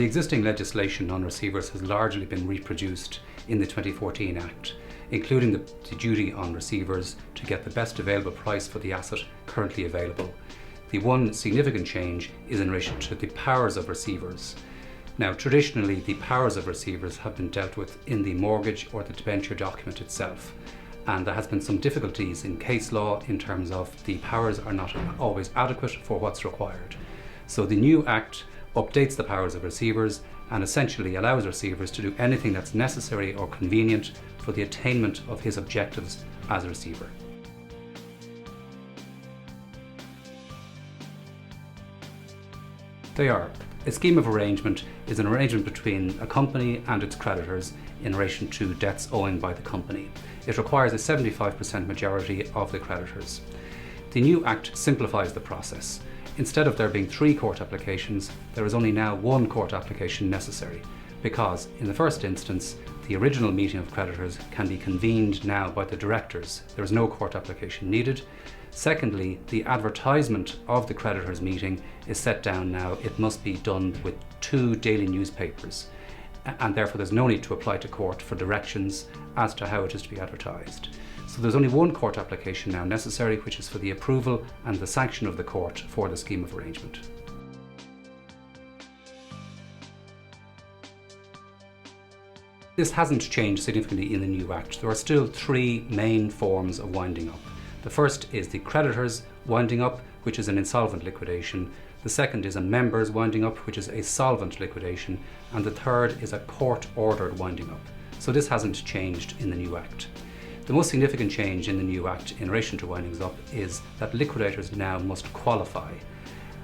The existing legislation on receivers has largely been reproduced in the 2014 Act, including the duty on receivers to get the best available price for the asset currently available. The one significant change is in relation to the powers of receivers. Now, traditionally, the powers of receivers have been dealt with in the mortgage or the debenture document itself, and there has been some difficulties in case law in terms of the powers are not always adequate for what's required. So the new Act updates the powers of receivers and essentially allows receivers to do anything that's necessary or convenient for the attainment of his objectives as a receiver. They are: a scheme of arrangement is an arrangement between a company and its creditors in relation to debts owing by the company. It requires a 75% majority of the creditors. The new Act simplifies the process. Instead of there being 3 court applications, there is only now 1 court application necessary, because in the first instance, the original meeting of creditors can be convened now by the directors. There is no court application needed. Secondly, the advertisement of the creditors' meeting is set down now. It must be done with 2 daily newspapers, and therefore there's no need to apply to court for directions as to how it is to be advertised. So there's only 1 court application now necessary, which is for the approval and the sanction of the court for the scheme of arrangement. This hasn't changed significantly in the new Act. There are still 3 main forms of winding up. The first is the creditors winding up, which is an insolvent liquidation. The second is a members winding up, which is a solvent liquidation. And the third is a court-ordered winding up. So this hasn't changed in the new Act. The most significant change in the new Act in relation to windings up is that liquidators now must qualify.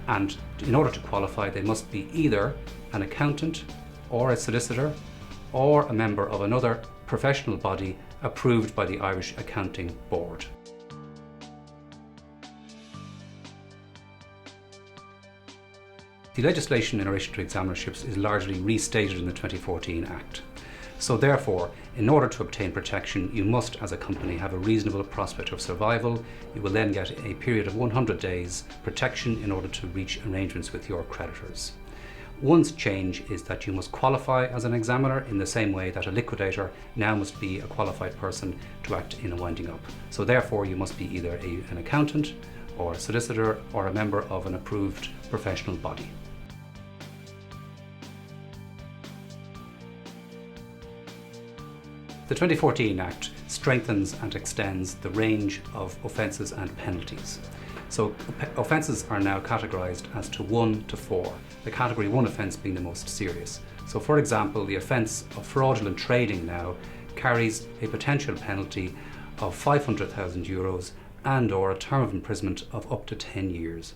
And in order to qualify, they must be either an accountant or a solicitor or a member of another professional body approved by the Irish Accounting Board. The legislation in relation to examinerships is largely restated in the 2014 Act. So therefore, in order to obtain protection, you must, as a company, have a reasonable prospect of survival. You will then get a period of 100 days protection in order to reach arrangements with your creditors. One change is that you must qualify as an examiner in the same way that a liquidator now must be a qualified person to act in a winding up. So therefore, you must be either an accountant or a solicitor or a member of an approved professional body. The 2014 Act strengthens and extends the range of offences and penalties. So offences are now categorised as to 1 to 4, the category 1 offence being the most serious. So for example, the offence of fraudulent trading now carries a potential penalty of €500,000 and or a term of imprisonment of up to 10 years.